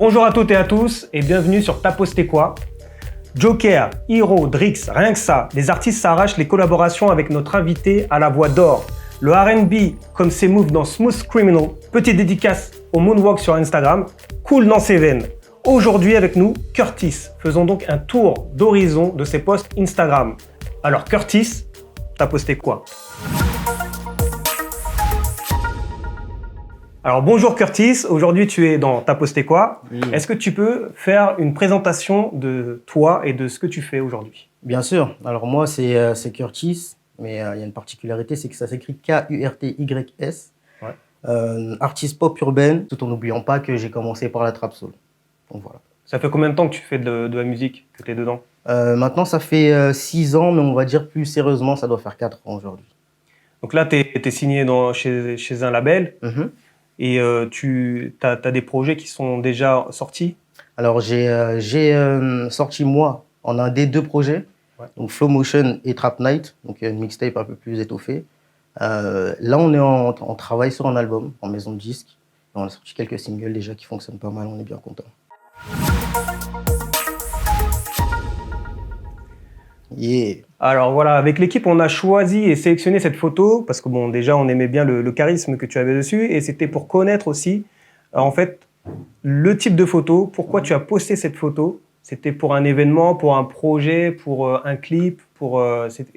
Bonjour à toutes et à tous et bienvenue sur T'as posté quoi? Joker, Hiro, Drix, rien que ça, les artistes s'arrachent les collaborations avec notre invité à la voix d'or. Le R&B comme ses moves dans Smooth Criminal, petite dédicace au Moonwalk sur Instagram, cool dans ses veines. Aujourd'hui avec nous, Curtis. Faisons donc un tour d'horizon de ses posts Instagram. Alors Curtis, t'as posté quoi? Alors bonjour Curtis, aujourd'hui tu es dans T'as posté quoi? Oui. Est-ce que tu peux faire une présentation de toi et de ce que tu fais aujourd'hui? Bien sûr. Alors moi, c'est Curtis, mais il y a une particularité, c'est que ça s'écrit Kurtys. Ouais. Artiste pop urbaine, tout en n'oubliant pas que j'ai commencé par la trap soul. Donc voilà. Ça fait combien de temps que tu fais de la musique, que tu es dedans? Maintenant, ça fait 6 ans, mais on va dire plus sérieusement, ça doit faire 4 ans aujourd'hui. Donc là, tu es signé chez un label Mhm. et tu as des projets qui sont déjà sortis. Alors j'ai sorti moi en un des deux projets, Ouais. donc Flow Motion et Trap Night, donc une mixtape un peu plus étoffée. Là, on est en travail sur un album en maison de disque. On a sorti quelques singles déjà qui fonctionnent pas mal, on est bien content. Yeah. Alors voilà, avec l'équipe, on a choisi et sélectionné cette photo parce que bon, déjà, on aimait bien le charisme que tu avais dessus et c'était pour connaître aussi, en fait, le type de photo. Pourquoi tu as posté cette photo? C'était pour un événement, pour un projet, pour un clip,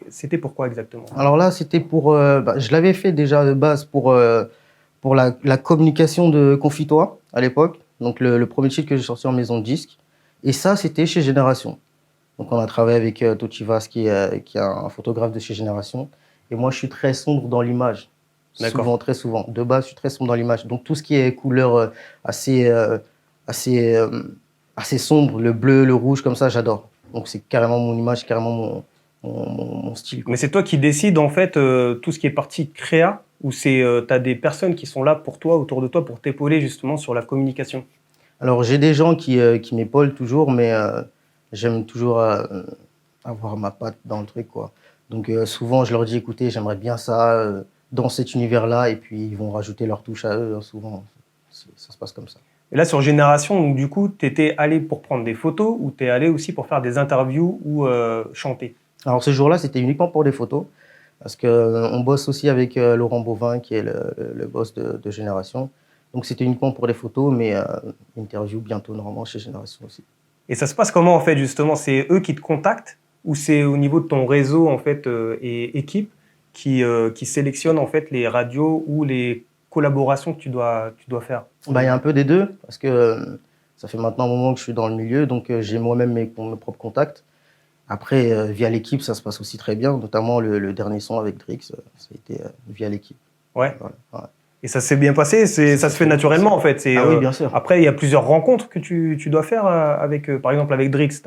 c'était pourquoi exactement? Alors là, c'était pour. Je l'avais fait déjà de base pour la communication de Confitois à l'époque. Donc le premier titre que j'ai sorti en maison de disque. Et ça, c'était chez Génération. Donc on a travaillé avec Tochivas qui est un photographe de chez Génération. Et moi, je suis très sombre dans l'image. D'accord. Souvent, très souvent. De base, je suis très sombre dans l'image. Donc tout ce qui est couleur assez, assez, assez sombre, le bleu, le rouge, comme ça, j'adore. Donc c'est carrément mon image, carrément mon style, quoi. Mais c'est toi qui décides en fait tout ce qui est partie créa ou t'as des personnes qui sont là pour toi, autour de toi, pour t'épauler justement sur la communication? Alors j'ai des gens qui m'épaulent toujours, mais j'aime toujours avoir ma patte dans le truc, quoi. Donc souvent, je leur dis, écoutez, j'aimerais bien ça dans cet univers-là, et puis ils vont rajouter leur touche à eux, hein, souvent. Ça se passe comme ça. Et là sur Génération, donc du coup, t'étais allé pour prendre des photos ou t'es allé aussi pour faire des interviews ou chanter? Alors ce jour-là, c'était uniquement pour des photos, parce qu'on bosse aussi avec Laurent Bovin, qui est le boss de Génération. Donc c'était uniquement pour des photos, mais interview bientôt normalement chez Génération aussi. Et ça se passe comment en fait justement? C'est eux qui te contactent ou c'est au niveau de ton réseau en fait et équipe qui sélectionne en fait les radios ou les collaborations que tu dois faire? Bah, il y a un peu des deux, parce que ça fait maintenant un moment que je suis dans le milieu, donc j'ai moi-même mes propres contacts. Après, via l'équipe, ça se passe aussi très bien, notamment le dernier son avec Drix, ça a été via l'équipe. Ouais. Voilà, ouais. Et ça s'est bien passé, ça se fait naturellement en fait. Ah oui, bien sûr. Après, il y a plusieurs rencontres que tu dois faire avec, par exemple, avec Drix.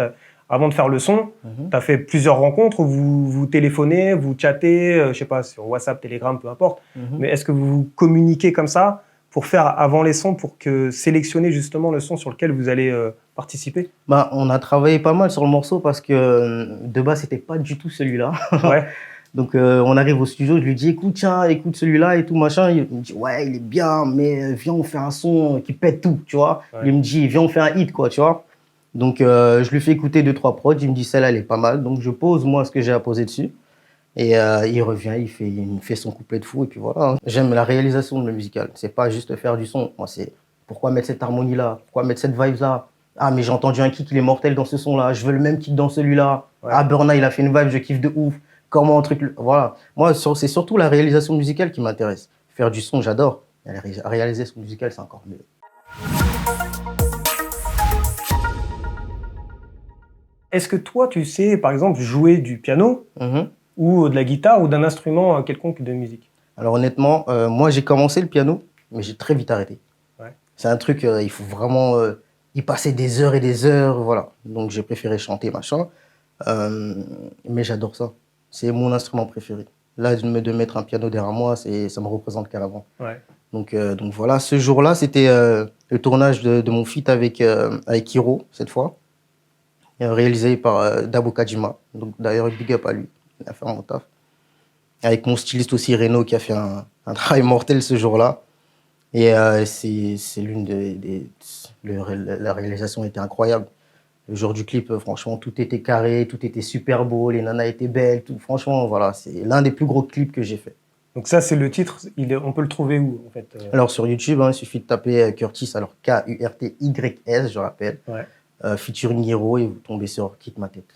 Avant de faire le son, tu as fait plusieurs rencontres où vous téléphonez, vous chattez, je sais pas, sur WhatsApp, Telegram, peu importe. Mais est-ce que vous communiquez comme ça pour faire avant les sons, pour sélectionner justement le son sur lequel vous allez participer? Bah, on a travaillé pas mal sur le morceau parce que de base, c'était pas du tout celui-là. Ouais. Donc on arrive au studio, je lui dis écoute, tiens, écoute celui-là et tout machin. Il me dit ouais, il est bien, mais viens on fait un son qui pète tout, tu vois. Ouais. Il me dit viens on fait un hit, quoi, tu vois. Donc je lui fais écouter 2-3 prods, il me dit celle-là elle est pas mal, donc je pose moi ce que j'ai à poser dessus. Et il revient, il me fait son couplet de fou et puis voilà, hein. J'aime la réalisation de le musical, c'est pas juste faire du son. Moi c'est pourquoi mettre cette harmonie là, pourquoi mettre cette vibe là. Ah mais j'ai entendu un kick, il est mortel dans ce son là, je veux le même kick dans celui-là. Ouais. Ah Burna il a fait une vibe, je kiffe de ouf. Comment un truc, voilà. Moi c'est surtout la réalisation musicale qui m'intéresse. Faire du son j'adore, réaliser son musical c'est encore mieux. Est-ce que toi, tu sais, par exemple, jouer du piano ou de la guitare ou d'un instrument quelconque de musique? Alors honnêtement, moi j'ai commencé le piano, mais j'ai très vite arrêté. Ouais. C'est un truc, il faut vraiment y passer des heures et des heures, voilà. Donc j'ai préféré chanter, machin. Mais j'adore ça. C'est mon instrument préféré. Là, de mettre un piano derrière moi, ça me représente carrément. Ouais. Donc voilà, ce jour-là, c'était le tournage de mon feat avec Hiro, cette fois, réalisé par Dabo Kajima. Donc d'ailleurs, big up à lui, il a fait un bon taf. Avec mon styliste aussi, Renaud, qui a fait un travail mortel ce jour-là. Et c'est la réalisation était incroyable. Le jour du clip, franchement, tout était carré, tout était super beau, les nanas étaient belles, tout. Franchement, voilà, c'est l'un des plus gros clips que j'ai fait. Donc ça, c'est le titre. On peut le trouver où, en fait Alors sur YouTube, hein, il suffit de taper Curtis, alors Kurtys, je rappelle, Ouais. featuring Hero, et vous tombez sur Quitte ma tête.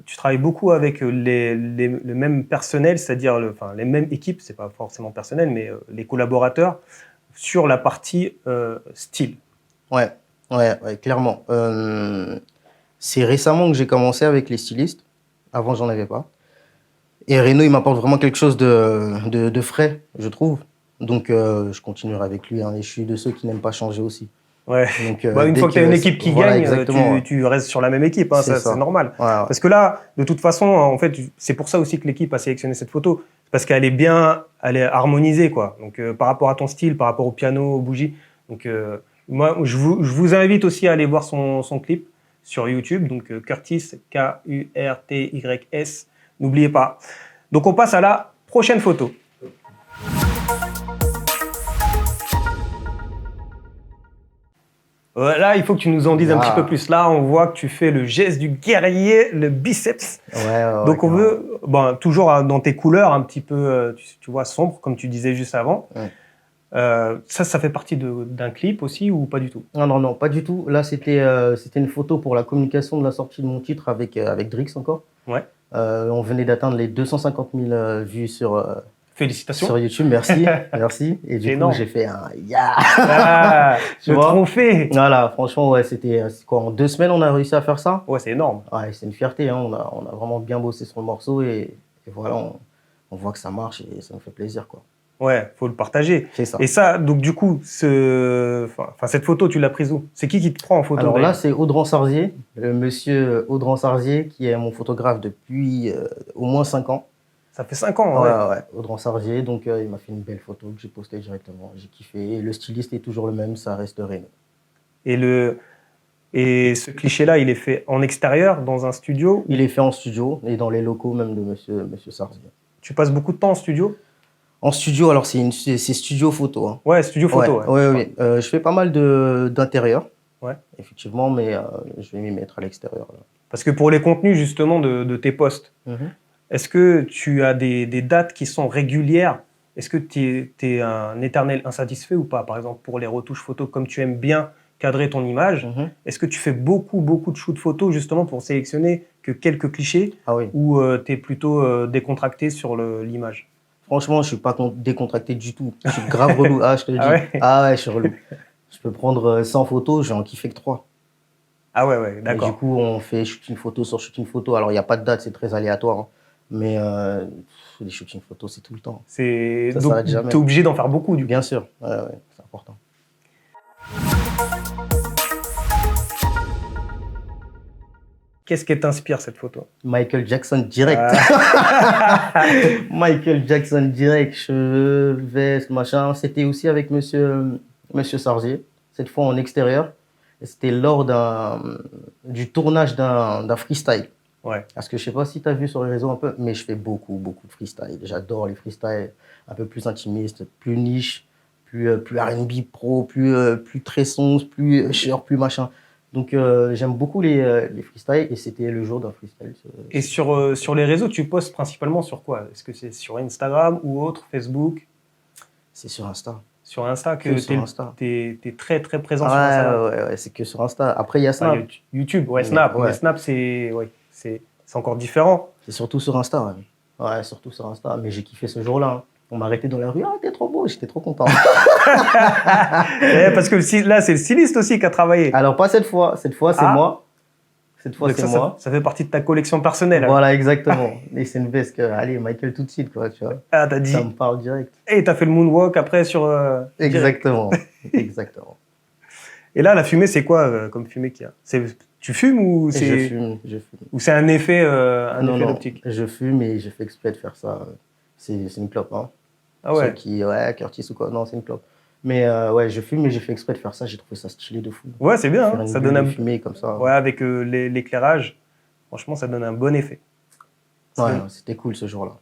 Tu travailles beaucoup avec le même personnel, c'est-à-dire enfin, les mêmes équipes, c'est pas forcément personnel, mais les collaborateurs sur la partie style. Ouais, clairement. C'est récemment que j'ai commencé avec les stylistes. Avant, j'en avais pas. Et Reno, il m'apporte vraiment quelque chose de frais, je trouve. Donc, je continuerai avec lui, hein, et je suis de ceux qui n'aiment pas changer aussi. Ouais. Donc, Une fois que tu as une équipe qui voilà, gagne, exactement, tu restes sur la même équipe, hein, c'est c'est ça. normal. Ouais, ouais. Parce que là, de toute façon, en fait, c'est pour ça aussi que l'équipe a sélectionné cette photo, parce qu'elle est bien, elle est harmonisée, quoi. Donc, par rapport à ton style, par rapport au piano, aux bougies. Donc, moi, je vous invite aussi à aller voir son clip sur YouTube. Donc, Kurtys, Kurtys. N'oubliez pas. Donc, on passe à la prochaine photo. Là, il faut que tu nous en dises un petit peu plus. Là, on voit que tu fais le geste du guerrier, le biceps. Donc, on veut, toujours dans tes couleurs, un petit peu, tu vois, sombre, comme tu disais juste avant. Ouais. Ça fait partie d'un clip aussi ou pas du tout? Non, pas du tout. Là, c'était une photo pour la communication de la sortie de mon titre avec Drix encore. Ouais. On venait d'atteindre les 250 000 vues Félicitations. sur YouTube, merci, merci. Et du coup, j'ai fait un yeah. Le trophée. Voilà, franchement, ouais, c'était quoi, en 2 semaines, on a réussi à faire ça. Ouais, c'est énorme. Ouais, c'est une fierté, hein. On a vraiment bien bossé sur le morceau et voilà, on voit que ça marche et ça nous fait plaisir, quoi. Ouais, faut le partager. C'est ça. Et ça, donc du coup, cette photo, tu l'as prise où? C'est qui te prend en photo? Alors là, c'est Audran Sarzier, le monsieur Audran Sarzier, qui est mon photographe depuis au moins 5 ans. Ça fait 5 ans, ouais. Ouais, Audran Sarzier, donc il m'a fait une belle photo que j'ai postée directement. J'ai kiffé. Et le styliste est toujours le même, ça reste Reno. Et ce cliché-là, il est fait en extérieur, dans un studio? Il est fait en studio et dans les locaux même de monsieur Sarzier. Tu passes beaucoup de temps en studio? En studio, alors c'est studio photo, hein. Ouais, studio photo. Ouais. Je fais pas mal d'intérieur, ouais. Effectivement, mais je vais m'y mettre à l'extérieur. Parce que pour les contenus justement de tes posts, est-ce que tu as des dates qui sont régulières? Est-ce que tu es un éternel insatisfait ou pas? Par exemple, pour les retouches photos, comme tu aimes bien cadrer ton image, est-ce que tu fais beaucoup de shoots photos justement pour sélectionner que quelques clichés? Ou tu es plutôt décontracté sur l'image? Franchement, je suis pas décontracté du tout. Je suis grave relou. Ah, je te le dis. Ouais. Ah ouais, je suis relou. Je peux prendre 100 photos, je vais en kiffer que 3. Ah ouais, d'accord. Et du coup, on fait shooting photo sur shooting photo. Alors, il n'y a pas de date, c'est très aléatoire, hein. Mais les shooting photos, c'est tout le temps. Ça s'arrête jamais. Tu es obligé d'en faire beaucoup, du coup. Bien sûr, ouais, c'est important. Qu'est-ce qui t'inspire, cette photo? Michael Jackson direct. Michael Jackson direct, cheveux, veste, machin. C'était aussi avec monsieur Sarzier, cette fois en extérieur. C'était lors du tournage d'un freestyle. Ouais. Parce que je sais pas si tu as vu sur les réseaux un peu, mais je fais beaucoup de freestyle. J'adore les freestyles un peu plus intimistes, plus niche, plus R&B pro, plus très sombre, plus cher, plus machin. Donc j'aime beaucoup les freestyles et c'était le jour d'un freestyle. Et sur les réseaux, tu postes principalement sur quoi? Est-ce que c'est sur Instagram ou autre, Facebook? C'est sur Insta. Sur Insta que tu es très présent sur Insta. Ouais, c'est que sur Insta. Après, il y a Snap. YouTube, Snap. Mais Snap, c'est encore différent. C'est surtout sur Insta, ouais, surtout sur Insta. Mais j'ai kiffé ce jour-là, hein. On m'a arrêté dans la rue, ah, t'es trop beau, j'étais trop content. Parce que là, c'est le styliste aussi qui a travaillé. Alors, pas cette fois, c'est moi. Cette fois, c'est moi. Ça fait partie de ta collection personnelle. Voilà, exactement. Et c'est une veste que, allez, Michael tout de suite, quoi, tu vois. Ah, t'as dit. Ça me parle direct. Et t'as fait le moonwalk après sur. Exactement, exactement. Et là, la fumée, c'est quoi comme fumée qu'il y a? Tu fumes ou c'est. Je fume. Ou c'est un effet d'optique? Je fume et je fais exprès de faire ça. C'est une clope, hein. Ah ouais. Curtis ou quoi. Non, c'est une clope. Mais ouais, je fume et j'ai fait exprès de faire ça. J'ai trouvé ça stylé de fou. Ouais, c'est bien. Hein. Ça donne un fumée comme ça. Ouais, avec l'éclairage, franchement, ça donne un bon effet. Ouais, c'était cool ce jour-là.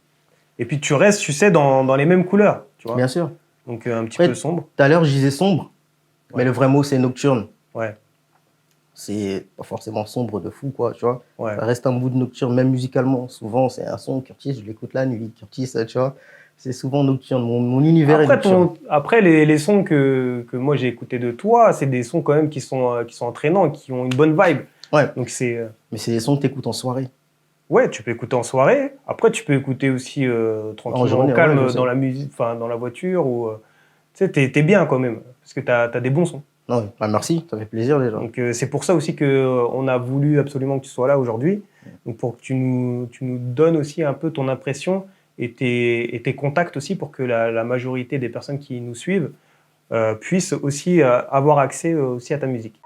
Et puis tu restes, tu sais, dans les mêmes couleurs, tu vois. Bien sûr. Donc un petit Après, peu sombre. Tout à l'heure, je disais sombre, Ouais. mais le vrai mot, c'est nocturne. Ouais, C'est pas forcément sombre de fou, quoi, tu vois. ouais. Ça reste un mood nocturne, même musicalement. Souvent, c'est un son, Curtis, je l'écoute la nuit. Curtis, tu vois, c'est souvent nocturne. Mon univers est nocturne. Après les sons que moi j'ai écoutés de toi, c'est des sons quand même qui sont entraînants, qui ont une bonne vibe. Ouais, Donc c'est mais c'est des sons que t'écoutes en soirée. ouais, tu peux écouter en soirée. Après, tu peux écouter aussi En tranquillement, journée, au calme, ouais, je sais. dans la musique, enfin dans la voiture ou tu sais, t'es bien quand même parce que t'as des bons sons. Non, bah merci, ça fait plaisir déjà. Donc c'est pour ça aussi que on a voulu absolument que tu sois là aujourd'hui. Donc pour que tu nous donnes aussi un peu ton impression et tes contacts aussi pour que la majorité des personnes qui nous suivent puissent aussi avoir accès aussi à ta musique.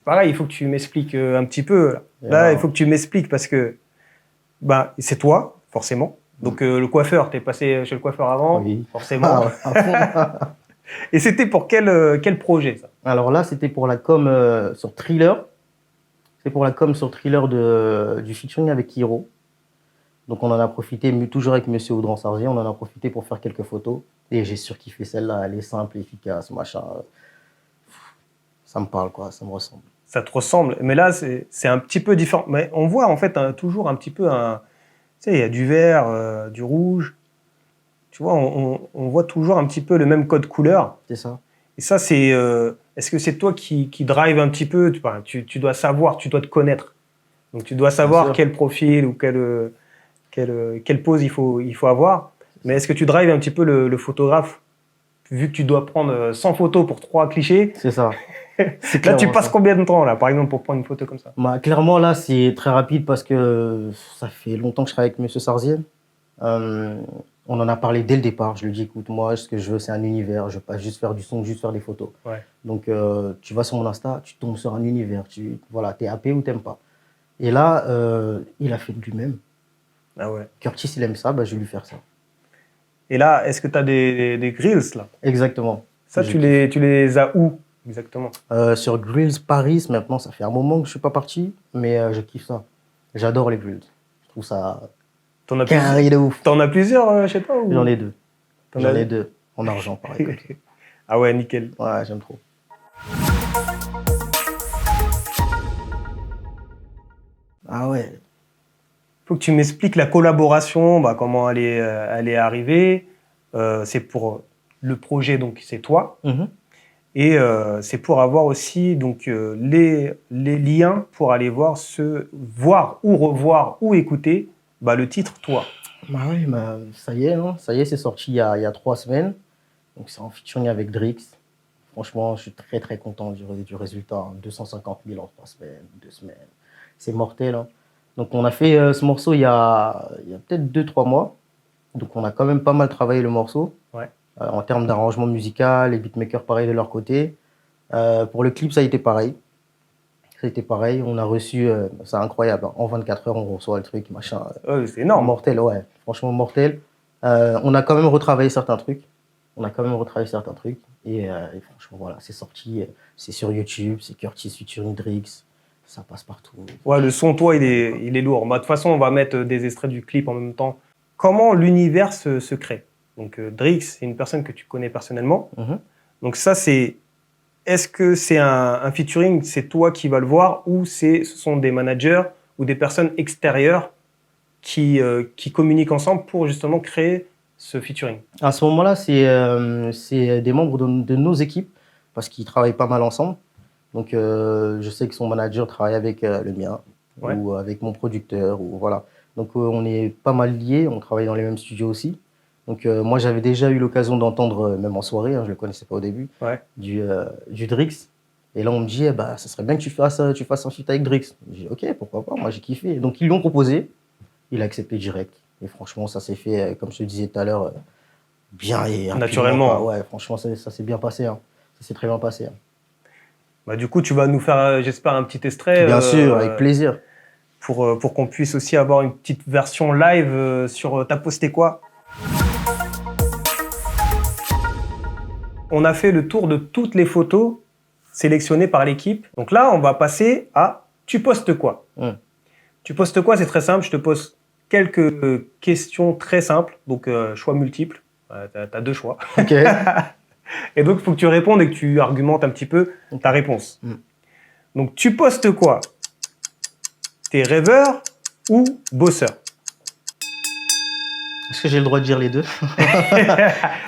Pareil, il faut que tu m'expliques un petit peu. Là, il faut que tu m'expliques parce que bah, c'est toi, forcément. Donc le coiffeur, t'es passé chez le coiffeur avant, Oui. forcément. Ah, ouais, à fond. Et c'était pour quel projet ça? Alors là, c'était pour la com sur Thriller. C'est pour la com sur Thriller du featuring avec Hiro. Donc on en a profité, mais toujours avec Monsieur Audran Sarzier, on en a profité pour faire quelques photos. Et j'ai surkiffé celle-là, elle est simple, efficace, machin. Ça me parle, quoi, ça me ressemble. Ça te ressemble, mais là c'est un petit peu différent. Mais on voit en fait toujours un petit peu tu sais, il y a du vert, du rouge. Tu vois, on voit toujours un petit peu le même code couleur. C'est ça. Et ça, est-ce que c'est toi qui drive un petit peu? Tu dois savoir, tu dois te connaître. Donc tu dois savoir sûr. quel profil ou quelle pose il faut avoir. Mais est-ce que tu drives un petit peu le photographe? Vu que tu dois prendre 100 photos pour 3 clichés, C'est ça. C'est là tu clairement passes ça. combien de temps là, par exemple, pour prendre une photo comme ça? Bah, clairement, là, c'est très rapide parce que ça fait longtemps que je travaille avec Monsieur Sarzier. On en a parlé dès le départ. Je lui ai dit, écoute, moi, ce que je veux, c'est un univers. Je veux pas juste faire du son, juste faire des photos. Ouais. Donc, tu vas sur mon Insta, tu tombes sur un univers. Voilà, t'es happé ou t'aimes pas. Et là, il a fait de lui-même. Ah ouais. Curtis, il aime ça, bah, je vais lui faire ça. Et là, est-ce que tu as des grills là? Exactement. Ça, tu les as où exactement? Sur Grills Paris, maintenant, ça fait un moment que je suis pas parti, mais je kiffe ça. J'adore les grills. Je trouve ça T'en as carré de ouf. T'en as plusieurs chez toi ou... J'en ai deux. T'en J'en as ai deux. En argent, pareil. Ah ouais, nickel. Ouais, j'aime trop. Ah ouais. Faut que tu m'expliques la collaboration, bah, comment elle est arrivée. C'est pour le projet, donc c'est toi. Mhm. Et c'est pour avoir aussi donc, les liens pour aller voir ou revoir ou écouter bah, le titre Toi. Bah oui, bah, ça y est, hein. Ça y est, c'est sorti il y a 3 semaines. Donc c'est en featuring avec Drix. Franchement, je suis très très content du résultat. Hein. 250 000 en 3 semaines, 2 semaines. C'est mortel. Hein. Donc on a fait ce morceau il y a peut-être 2-3 mois. Donc on a quand même pas mal travaillé le morceau. Ouais. En termes d'arrangement musical, les beatmakers pareil de leur côté. Pour le clip, ça a été pareil. Ça a été pareil. On a reçu, c'est incroyable. Hein. En 24 heures, on reçoit le truc, machin. C'est énorme. Mortel, ouais. Franchement, mortel. On a quand même retravaillé certains trucs. Et franchement, voilà, c'est sorti. C'est sur YouTube. C'est Curtis featuring Drix. Ça passe partout. Ouais, le son, toi, il est lourd. Bah, de toute façon, on va mettre des extraits du clip en même temps. Comment l'univers se crée? Donc, Drix, c'est une personne que tu connais personnellement. Mhm. Donc, ça, est-ce que c'est un featuring, c'est toi qui vas le voir, ou ce sont des managers ou des personnes extérieures qui communiquent ensemble pour justement créer ce featuring? À ce moment-là, c'est des membres de nos équipes parce qu'ils travaillent pas mal ensemble. Donc, je sais que son manager travaille avec le mien Ouais. ou avec mon producteur. Ou, voilà. Donc, on est pas mal liés. On travaille dans les mêmes studios aussi. Donc, moi, j'avais déjà eu l'occasion d'entendre, même en soirée, hein, je ne le connaissais pas au début, Ouais. du Drix. Et là, on me dit, bah, ça serait bien que tu fasses un feat avec Drix. J'ai dit, ok, pourquoi pas, moi j'ai kiffé. Donc, ils lui ont proposé. Il a accepté direct. Et franchement, ça s'est fait, comme je te disais tout à l'heure, bien et rapidement, Naturellement. quoi. Ouais, franchement, ça s'est bien passé. Hein. Ça s'est très bien passé. Hein. Bah, du coup, tu vas nous faire, j'espère, un petit extrait. Bien sûr, avec plaisir. Pour qu'on puisse aussi avoir une petite version live sur T'as posté quoi? On a fait le tour de toutes les photos sélectionnées par l'équipe. Donc là, on va passer à Tu postes quoi? Mm. Tu postes quoi? C'est très simple. Je te pose quelques questions très simples, donc choix multiples. Tu as 2 choix. Ok. Et donc, il faut que tu répondes et que tu argumentes un petit peu ta réponse. Donc, tu postes quoi? T'es rêveur ou bosseur? Est-ce que j'ai le droit de dire les deux?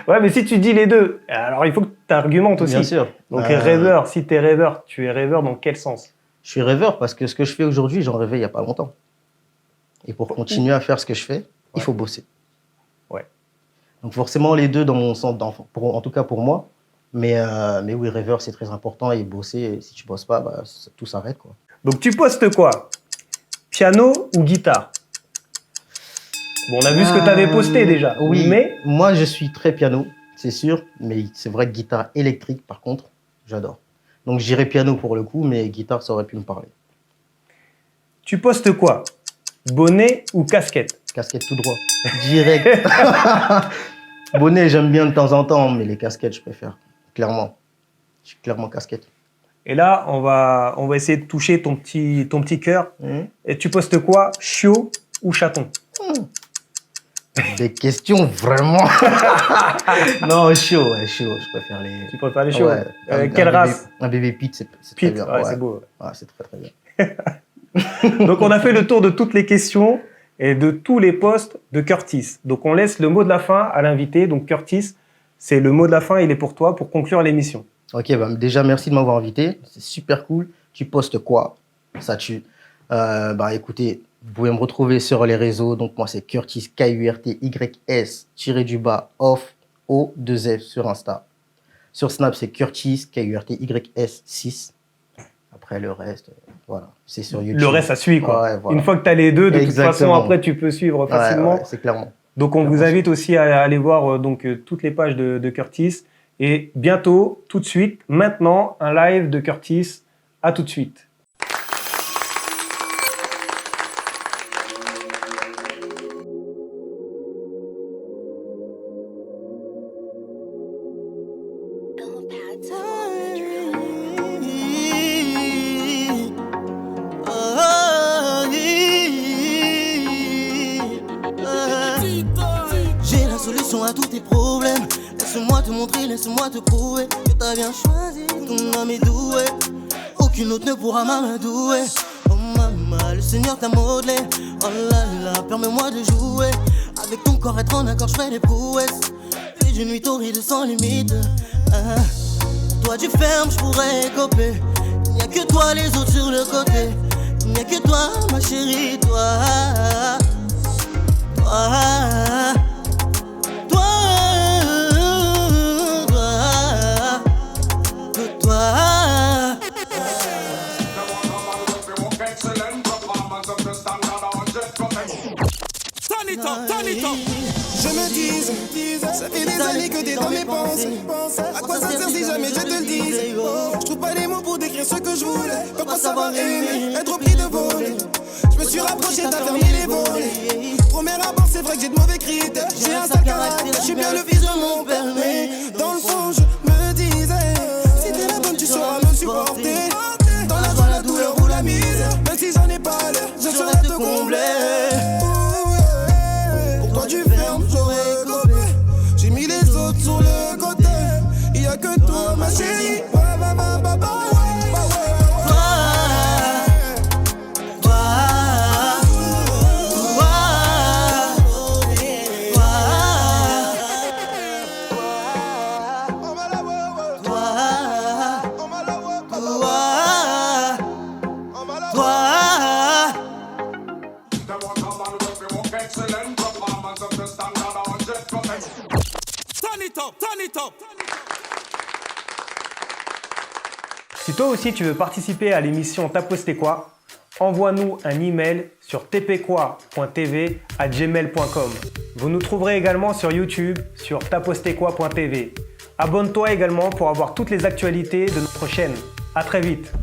Ouais, mais si tu dis les deux, alors il faut que tu argumentes aussi. Bien sûr. Donc, rêveur, si t'es rêveur, tu es rêveur dans quel sens? Je suis rêveur parce que ce que je fais aujourd'hui, j'en rêvais il n'y a pas longtemps. Et pour continuer à faire ce que je fais, il faut bosser. Ouais. Donc forcément, les deux dans mon sens, en tout cas pour moi. Mais oui, rêveur, c'est très important. Et bosser, et si tu bosses pas, bah, tout s'arrête, quoi. Donc, tu postes quoi? Piano ou guitare? Bon, on a vu ce que tu avais posté déjà. Oui, mais moi, je suis très piano, c'est sûr. Mais c'est vrai que guitare électrique, par contre, j'adore. Donc, j'irais piano pour le coup, mais guitare, ça aurait pu me parler. tu postes quoi? Bonnet ou casquette? Casquette tout droit, direct. Bonnet, j'aime bien de temps en temps, mais les casquettes, je préfère. Clairement. Je suis clairement casquette. Et là, on va essayer de toucher ton petit cœur. Et tu postes quoi? Chiot ou chaton? Des questions vraiment. Non, chaud, je préfère les. Tu préfères les chiots? Ouais, Quelle race? Un bébé Pit, c'est très Pete, bien. ouais, c'est beau. Ouais, c'est très très bien. Donc, on a fait le tour de toutes les questions et de tous les postes de Curtis. Donc, on laisse le mot de la fin à l'invité. Donc, Curtis, c'est le mot de la fin, il est pour toi, pour conclure l'émission. Ok, bah, déjà, merci de m'avoir invité. C'est super cool. Tu postes quoi? Ça tue. Bah, écoutez, vous pouvez me retrouver sur les réseaux. Donc, moi, c'est Curtis, KURTYS, off, O2F sur Insta. Sur Snap, c'est Curtis, KURTYS 6. Après, le reste, voilà, c'est sur YouTube. Le reste, ça suit, quoi. Ouais, voilà. Une fois que tu as les deux, de Exactement. toute façon, après, tu peux suivre facilement. Ouais, c'est clairement. Donc, on vous invite aussi à aller voir toutes les pages de Curtis. Et bientôt, tout de suite, maintenant, un live de Curtis. À tout de suite. J'ai la solution à tous tes problèmes. Laisse-moi te montrer, laisse-moi te prouver que t'as bien choisi, ton âme est douée. Aucune autre ne pourra m'amadouer. Oh maman, le Seigneur t'a modelé. Oh là là, permets-moi de jouer. Avec ton corps être en accord, je ferai des prouesses. Fais d'une nuit torride sans limite. Pour toi tu fermes, je pourrais coper. Il n'y a que toi, les autres sur le côté. Il n'y a que toi, ma chérie, toi. Je me dis, ça fait des années que t'es dans mes pensées. À quoi ça sert si jamais je te le dis? Je trouve pas les mots pour décrire ce que je voulais. Comme pas savoir aimer, être pris de voler. Je me suis rapproché, t'as fermé les volets. Premier abord, c'est vrai que j'ai de mauvais critères. J'ai un sale caractère, je suis bien le fils de mon père. Mais dans le fond, je me disais, si t'es la bonne, tu sauras me supporter. Dans la joie, la douleur ou la misère. Même si j'en ai pas l'air, je saurais te combler. Toi tu fermes, j'aurais copé. J'ai mis les autres sur le côté. Il y a que toi, ma chérie. Si toi aussi tu veux participer à l'émission T'as posté quoi, envoie-nous un email sur tpquoi.tv@gmail.com. Vous nous trouverez également sur YouTube sur tapostéquoi.tv. Abonne-toi également pour avoir toutes les actualités de notre chaîne. À très vite.